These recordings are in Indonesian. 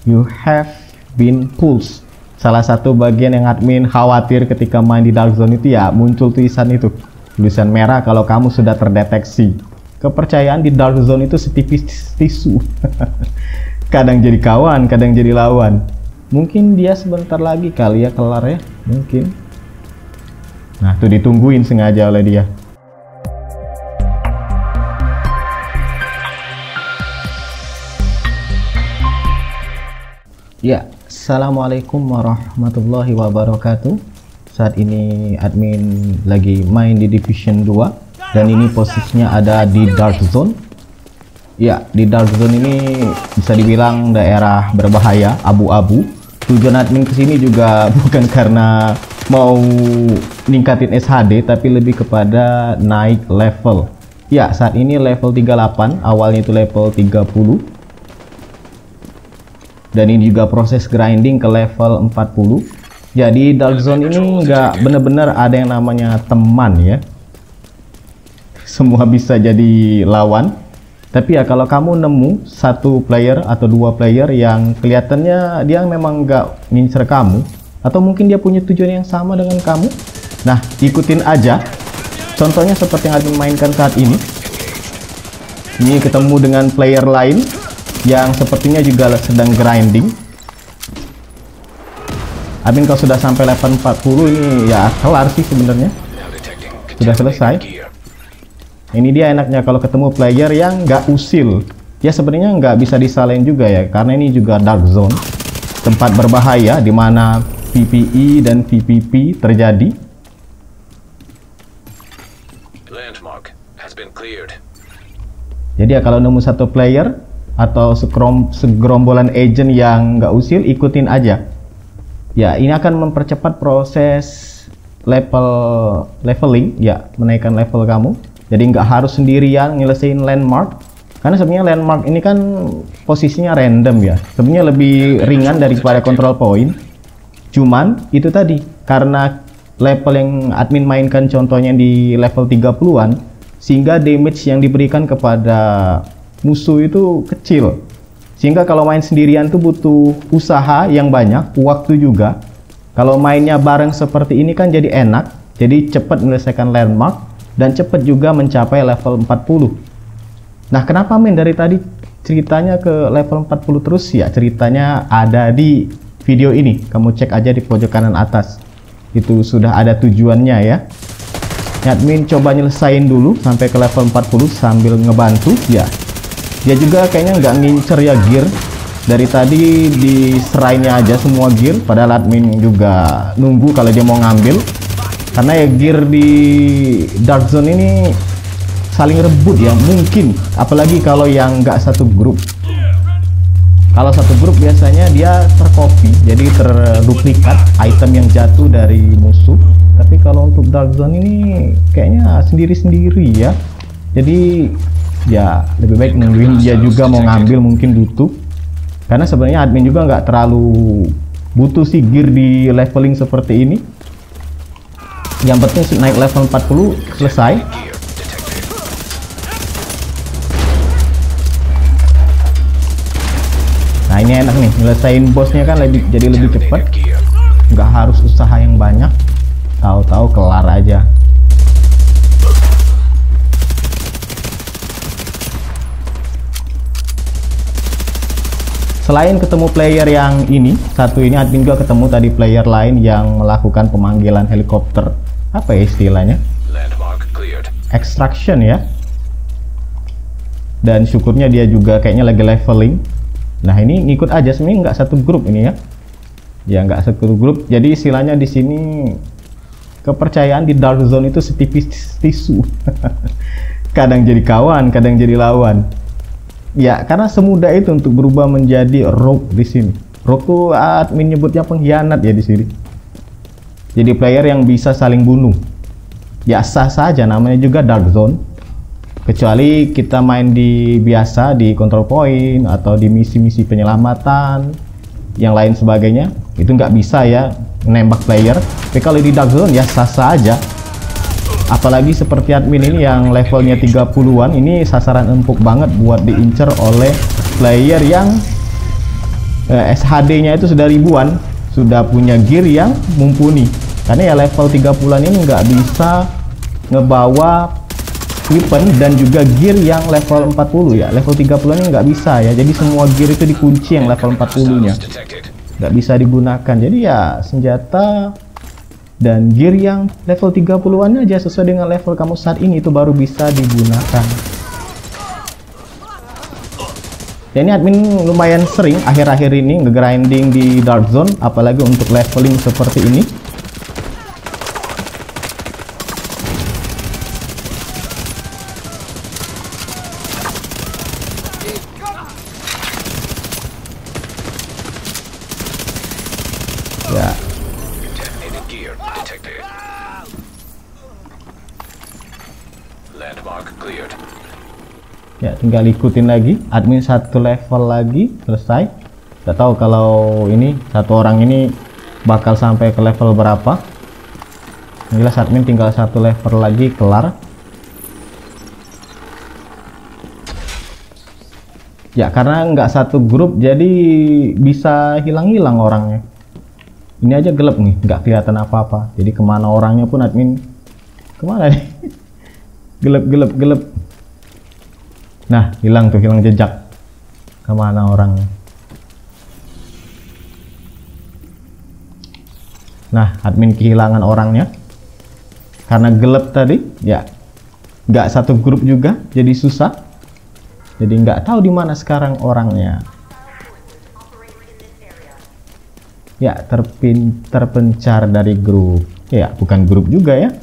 You have been pulsed. Salah satu bagian yang admin khawatir ketika main di Dark Zone itu ya muncul tulisan itu. Tulisan merah kalau kamu sudah terdeteksi. Kepercayaan di Dark Zone itu setipis tisu. Kadang jadi kawan, kadang jadi lawan. Mungkin dia sebentar lagi kali ya kelar ya. Mungkin. Nah tuh ditungguin sengaja oleh dia. Ya, assalamualaikum warahmatullahi wabarakatuh. Saat ini admin lagi main di Division 2 dan ini posisinya ada di Dark Zone. Ya, di Dark Zone ini bisa dibilang daerah berbahaya, abu-abu. Tujuan admin kesini juga bukan karena mau ningkatin SHD, tapi lebih kepada naik level. Ya, saat ini level 38, awalnya itu level 30. Dan ini juga proses grinding ke level 40. Jadi Dark Zone ini nggak bener-bener ada yang namanya teman ya. Semua bisa jadi lawan. Tapi ya kalau kamu nemu satu player atau dua player yang kelihatannya dia memang nggak ngincer kamu, atau mungkin dia punya tujuan yang sama dengan kamu, nah ikutin aja. Contohnya seperti yang admin mainkan saat ini. Ini ketemu dengan player lain yang sepertinya juga sedang grinding. Admin kalau sudah sampai level 40 ini ya kelar sih sebenarnya. Sudah selesai. Ini dia enaknya kalau ketemu player yang nggak usil. Ya sebenarnya nggak bisa disalahin juga ya, karena ini juga Dark Zone. Tempat berbahaya di mana PvE dan PvP terjadi. Landmark has been cleared. Jadi ya kalau nemu satu player atau segerombolan agent yang nggak usil, ikutin aja. Ya, ini akan mempercepat proses leveling, ya, menaikkan level kamu. Jadi nggak harus sendirian nyelesain landmark, karena sebenarnya landmark ini kan posisinya random ya. Sebenarnya lebih ringan daripada control point. Cuman itu tadi, karena level yang admin mainkan contohnya di level 30-an, sehingga damage yang diberikan kepada musuh itu kecil, sehingga kalau main sendirian tuh butuh usaha yang banyak, waktu juga. Kalau mainnya bareng seperti ini kan jadi enak, jadi cepat menyelesaikan landmark dan cepat juga mencapai level 40. Nah kenapa main dari tadi ceritanya ke level 40 terus ya? Ceritanya ada di video ini, kamu cek aja di pojok kanan atas, itu sudah ada tujuannya ya. Admin coba nyelesain dulu sampai ke level 40 sambil ngebantu ya. Dia juga kayaknya nggak ngincer ya gear. Dari tadi diserainya aja semua gear, padahal admin juga nunggu kalau dia mau ngambil. Karena ya gear di Dark Zone ini saling rebut ya, mungkin. Apalagi kalau yang nggak satu grup. Kalau satu grup biasanya dia tercopy, jadi terduplikat item yang jatuh dari musuh. Tapi kalau untuk Dark Zone ini kayaknya sendiri-sendiri ya. Jadi ya lebih baik nungguin dia juga mau ngambil, mungkin butuh. Karena sebenarnya admin juga nggak terlalu butuh sih gear di leveling seperti ini. Yang penting sih naik level 40 selesai. Nah ini enak nih, nyelesain bosnya kan jadi lebih cepat. Nggak harus usaha yang banyak, tahu-tahu kelar aja. Selain ketemu player yang ini, satu ini admin juga ketemu tadi player lain yang melakukan pemanggilan helikopter. Apa ya istilahnya? Extraction ya. Dan syukurnya dia juga kayaknya lagi leveling. Nah ini ngikut aja, sebenarnya nggak satu grup ini ya. Ya nggak satu grup. Jadi istilahnya di sini kepercayaan di Dark Zone itu setipis tisu. Kadang jadi kawan, kadang jadi lawan. Ya, karena semudah itu untuk berubah menjadi rogue di sini. Rogue tuh admin nyebutnya pengkhianat ya di sini. Jadi player yang bisa saling bunuh. Ya sah saja, namanya juga Dark Zone. Kecuali kita main di biasa di control point atau di misi-misi penyelamatan, yang lain sebagainya, itu nggak bisa ya nembak player. Tapi kalau di Dark Zone ya sah-sah aja. Apalagi seperti admin ini yang levelnya 30-an, ini sasaran empuk banget buat diincer oleh player yang SHD-nya itu sudah ribuan, sudah punya gear yang mumpuni. Karena ya level 30-an ini nggak bisa ngebawa weapon dan juga gear yang level 40 ya. Level 30-an ini nggak bisa ya. Jadi semua gear itu dikunci yang level 40-nya. Nggak bisa digunakan. Jadi ya senjata dan gear yang level 30-an aja sesuai dengan level kamu saat ini itu baru bisa digunakan. Ya, ini admin lumayan sering akhir-akhir ini nge-grinding di Dark Zone, apalagi untuk leveling seperti ini. Ya. Ya, tinggal ikutin lagi. Admin satu level lagi selesai. Nggak tahu kalau ini satu orang ini bakal sampai ke level berapa. Yang jelas admin tinggal satu level lagi kelar. Ya, karena nggak satu grup jadi bisa hilang-hilang orangnya. Ini aja gelap nih, nggak kelihatan apa-apa. Jadi kemana orangnya pun admin kemana nih? Gelap. Nah, hilang tuh, hilang jejak. Kemana orangnya? Nah, admin kehilangan orangnya karena gelap tadi. Ya, nggak satu grup juga, jadi susah. Jadi nggak tahu di mana sekarang orangnya. Ya, terpencar dari grup. Ya, bukan grup juga ya.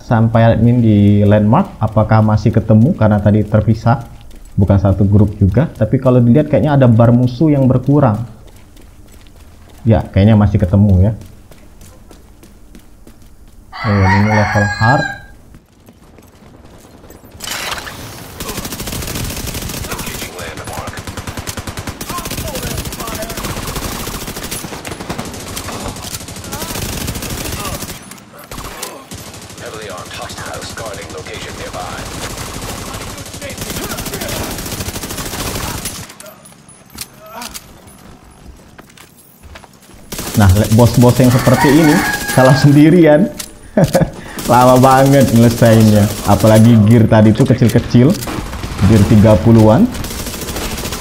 Sampai admin di landmark, apakah masih ketemu karena tadi terpisah, bukan satu grup juga. Tapi kalau dilihat kayaknya ada bar musuh yang berkurang. Ya, kayaknya masih ketemu ya. Oh, ini level hard. Nah, bos-bos yang seperti ini kalau sendirian lama banget nyelesainnya. Apalagi gear tadi itu kecil-kecil, gear 30-an.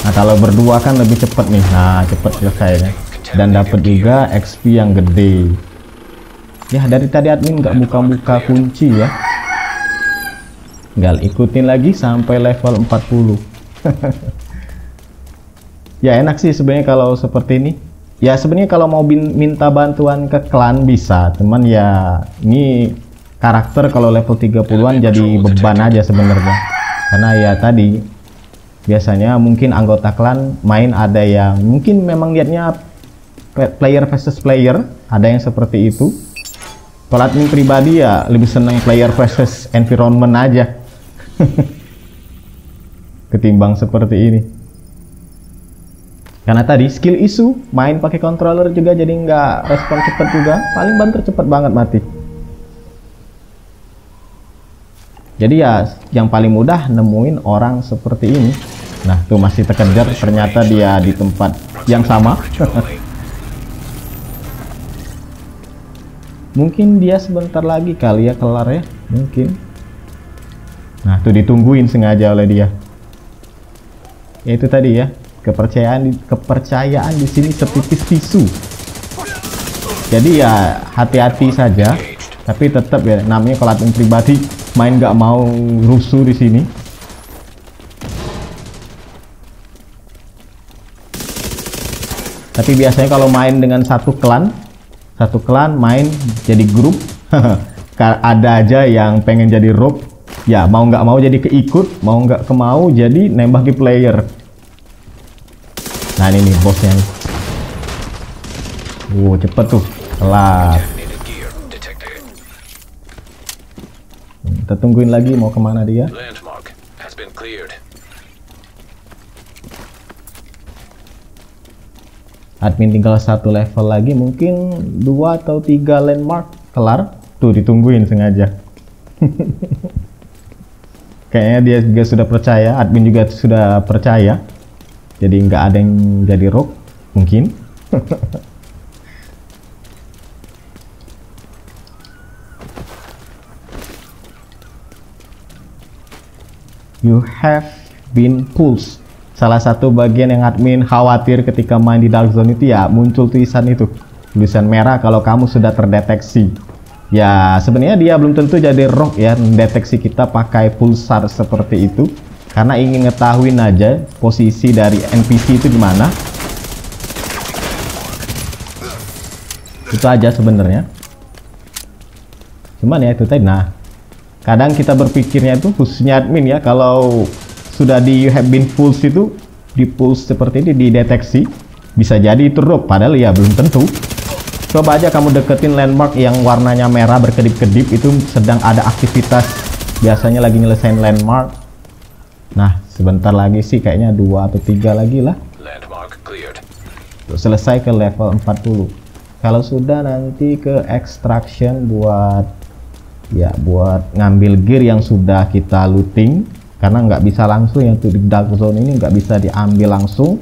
Nah, kalau berdua kan lebih cepet nih. Nah, cepet selesainya. Dan dapat juga XP yang gede. Ya, dari tadi admin nggak buka-buka kunci ya. Tinggal ikutin lagi sampai level 40. Ya, enak sih sebenarnya kalau seperti ini. Ya, sebenarnya kalau mau minta bantuan ke klan bisa, teman ya ini karakter kalau level 30-an jadi beban aja sebenarnya. Karena ya tadi biasanya mungkin anggota klan main ada yang mungkin memang lihatnya player versus player, ada yang seperti itu. Kalau admin pribadi ya lebih seneng player versus environment aja. Ketimbang seperti ini. Karena tadi skill isu main pakai controller juga jadi nggak respon cepet juga, paling banter cepet banget mati. Jadi ya yang paling mudah nemuin orang seperti ini. Nah, tuh masih terkejar, ternyata dia di tempat yang sama. Mungkin dia sebentar lagi kali ya kelar ya, mungkin. Nah, tuh ditungguin sengaja oleh dia. Ya itu tadi ya. Kepercayaan di sini setipis tisu. Jadi ya hati-hati saja, tapi tetap ya namanya kalau admin pribadi main nggak mau rusuh di sini. Tapi biasanya kalau main dengan satu klan main jadi grup, ada aja yang pengen jadi rogue, ya mau nggak mau jadi keikut, mau nggak kemau jadi nembak di player. Nah, ini nih bosnya nih. Cepet tuh, kelar. Kita tungguin lagi mau kemana dia. Admin tinggal satu level lagi, mungkin 2 atau 3 landmark kelar. Tuh ditungguin sengaja. Kayaknya dia juga sudah percaya, admin juga sudah percaya. jadi nggak ada yang jadi rogue mungkin. You have been pulsed. Salah satu bagian yang admin khawatir ketika main di Dark Zone itu ya muncul tulisan itu, tulisan merah kalau kamu sudah terdeteksi. Ya sebenarnya dia belum tentu jadi rogue ya, mendeteksi kita pakai pulsar seperti itu karena ingin ngetahuin aja posisi dari NPC itu di mana. Itu aja sebenarnya. Cuman ya itu tadi. Nah, kadang kita berpikirnya itu khususnya admin ya, kalau sudah di you have been pulsed itu, di pulse seperti ini dideteksi, bisa jadi itu rogue, padahal ya belum tentu. Coba aja kamu deketin landmark yang warnanya merah berkedip-kedip, itu sedang ada aktivitas, biasanya lagi nyelesain landmark. Nah sebentar lagi sih kayaknya 2 atau 3 lagi lah Landmark cleared. selesai ke level 40. Kalau sudah nanti ke extraction buat ngambil gear yang sudah kita looting, karena nggak bisa langsung yang di Dark Zone ini nggak bisa diambil langsung.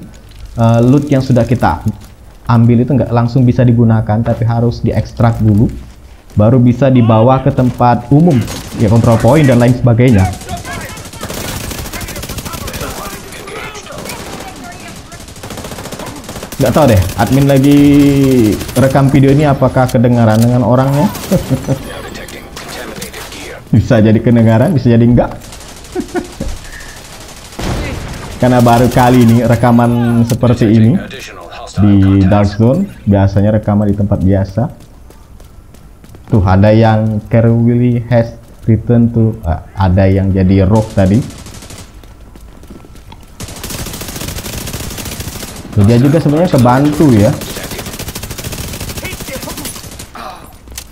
Loot yang sudah kita ambil itu nggak langsung bisa digunakan, tapi harus diekstrak dulu baru bisa dibawa ke tempat umum ya, control point dan lain sebagainya. Nggak tahu deh admin lagi rekam video ini apakah kedengaran dengan orangnya. Bisa jadi kedengaran, bisa jadi enggak. Karena baru kali ini rekaman seperti ini di Dark Zone. Biasanya rekaman di tempat biasa. Tuh ada yang Carly has returned to, ada yang jadi rogue tadi. Tuh, dia juga sebenarnya kebantu ya.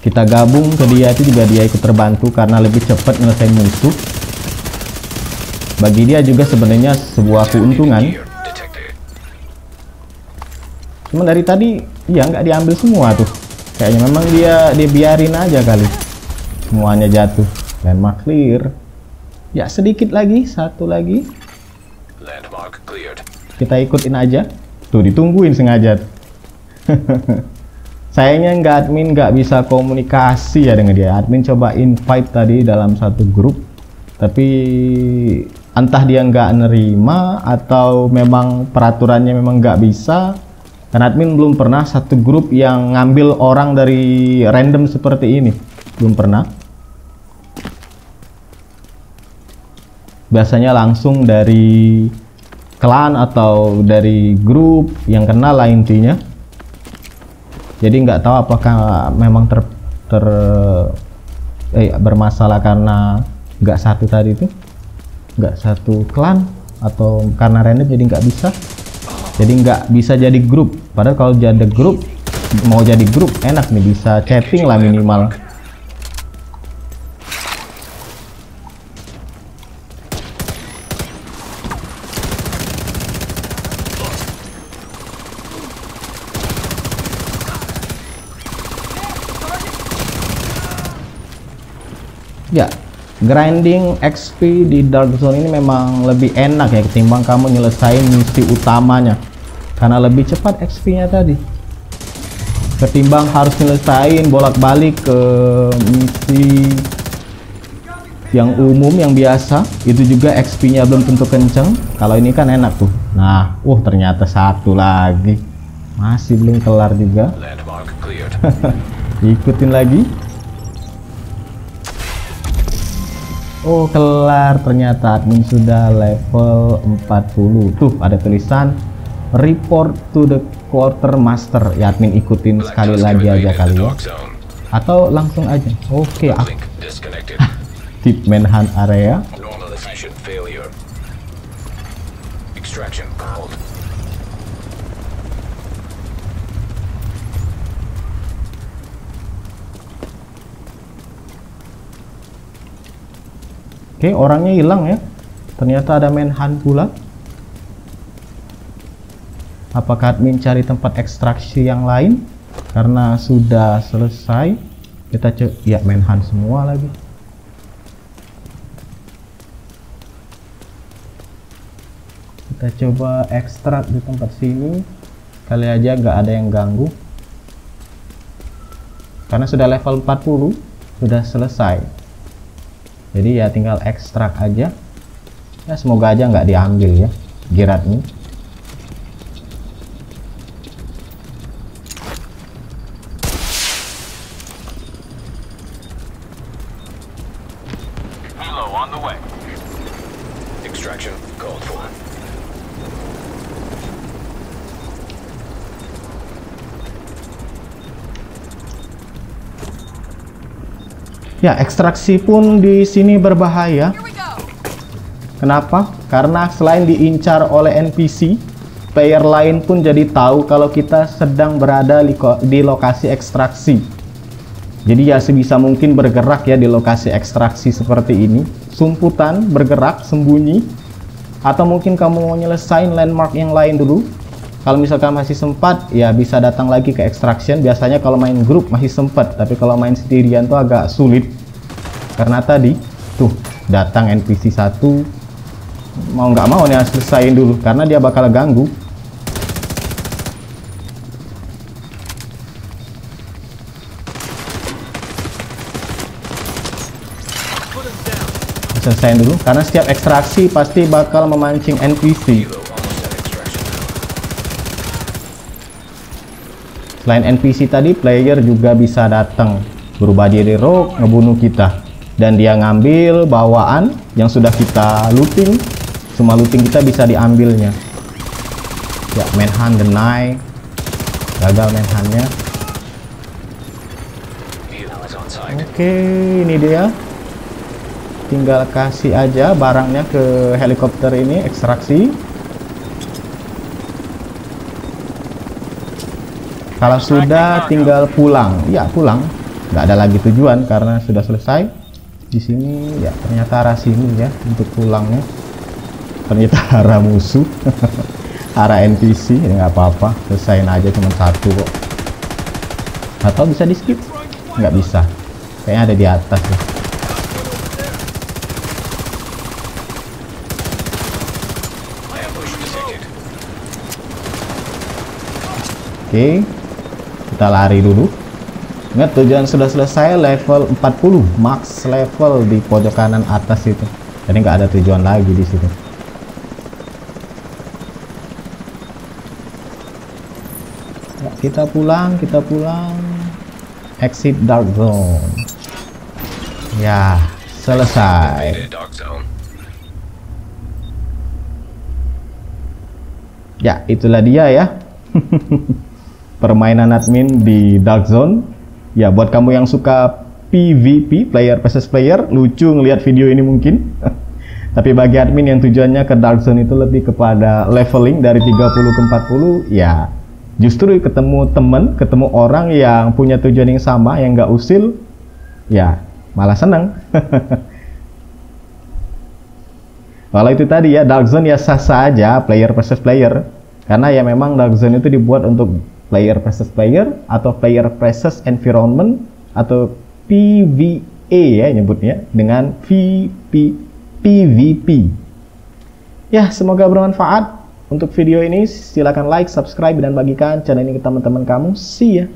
Kita gabung ke dia itu juga dia ikut terbantu karena lebih cepat nyelesain musuh. Bagi dia juga sebenarnya sebuah keuntungan. Cuma dari tadi ya nggak diambil semua tuh. Kayaknya memang dia biarin aja kali. Semuanya jatuh. Landmark clear. Ya sedikit lagi, satu lagi. Landmark cleared. Kita ikutin aja. Tuh ditungguin sengaja. Sayangnya admin nggak bisa komunikasi ya dengan dia. Admin coba invite tadi dalam satu grup, tapi entah dia nggak nerima atau memang peraturannya memang nggak bisa. Karena admin belum pernah satu grup yang ngambil orang dari random seperti ini, belum pernah. Biasanya langsung dari klan atau dari grup yang kenal lah intinya. Jadi nggak tahu apakah memang bermasalah karena nggak satu tadi itu, nggak satu klan, atau karena random jadi nggak bisa. Jadi nggak bisa jadi grup. Padahal kalau jadi grup, mau jadi grup enak nih, bisa chatting lah minimal. Ya, grinding XP di Dark Zone ini memang lebih enak ya ketimbang kamu nyelesain misi utamanya, karena lebih cepat XP-nya tadi ketimbang harus nyelesain bolak-balik ke misi yang umum yang biasa. Itu juga XP-nya belum tentu kenceng. Kalau ini kan enak tuh. Nah, ternyata satu lagi masih belum kelar juga. Ikutin lagi. Oh kelar, ternyata admin sudah level 40. Tuh ada tulisan report to the quartermaster. Ya admin ikutin sekali lagi aja kali ya, atau langsung aja. Oke, tip manhunt area. Oke, orangnya hilang ya. Ternyata ada manhunt pula. Apakah admin cari tempat ekstraksi yang lain? Karena sudah selesai. Kita cek, ya manhunt semua lagi. Kita Kita coba ekstrak di tempat sini, kali aja nggak ada yang ganggu. Karena sudah level 40, sudah selesai. Jadi ya tinggal ekstrak aja. Ya semoga aja nggak diambil ya giratnya. On the way. Extraction called for. Ya, ekstraksi pun di sini berbahaya. Kenapa? Karena selain diincar oleh NPC, player lain pun jadi tahu kalau kita sedang berada di lokasi ekstraksi. Jadi ya sebisa mungkin bergerak ya di lokasi ekstraksi seperti ini. Sumputan, bergerak, sembunyi. Atau mungkin kamu mau nyelesain landmark yang lain dulu. Kalau misalkan masih sempat, ya bisa datang lagi ke extraction. Biasanya kalau main grup masih sempat, tapi kalau main sendirian tuh agak sulit. Karena tadi, tuh, datang NPC 1. Mau nggak mau nih harus selesain dulu, karena dia bakal ganggu. Selesain dulu, karena setiap ekstraksi pasti bakal memancing NPC. Selain NPC tadi, player juga bisa datang berubah jadi rogue, ngebunuh kita, dan dia ngambil bawaan yang sudah kita looting. Semua looting kita bisa diambilnya. Ya, manhunt deny, gagal manhuntnya. Oke, ini dia. Tinggal kasih aja barangnya ke helikopter ini, ekstraksi. Kalau sudah tinggal pulang, ya pulang. Nggak ada lagi tujuan karena sudah selesai. Di sini ya ternyata arah sini ya untuk pulangnya. Ternyata arah musuh, arah NPC, ya nggak apa-apa. Selesaiin aja cuma satu kok. Atau bisa di skip? Nggak bisa. Kayaknya ada di atas ya. Oke. Kita lari dulu. Ingat tujuan sudah selesai level 40 max level di pojok kanan atas itu. Jadi nggak ada tujuan lagi di situ. Ya, kita pulang. Exit dark zone. Ya, selesai. Ya, itulah dia ya. Permainan admin di Dark Zone. Ya, buat kamu yang suka PvP, player versus player, lucu ngelihat video ini mungkin. Tapi bagi admin yang tujuannya ke Dark Zone itu lebih kepada leveling dari 30 ke 40, ya justru ketemu temen, ketemu orang yang punya tujuan yang sama, yang nggak usil, ya malah seneng. Kalau itu tadi ya, Dark Zone ya sah-sah aja player versus player. Karena ya memang Dark Zone itu dibuat untuk player versus player atau player versus environment atau PvE ya nyebutnya dengan PvP. Ya, semoga bermanfaat untuk video ini. Silakan like, subscribe, dan bagikan channel ini ke teman-teman kamu. See ya.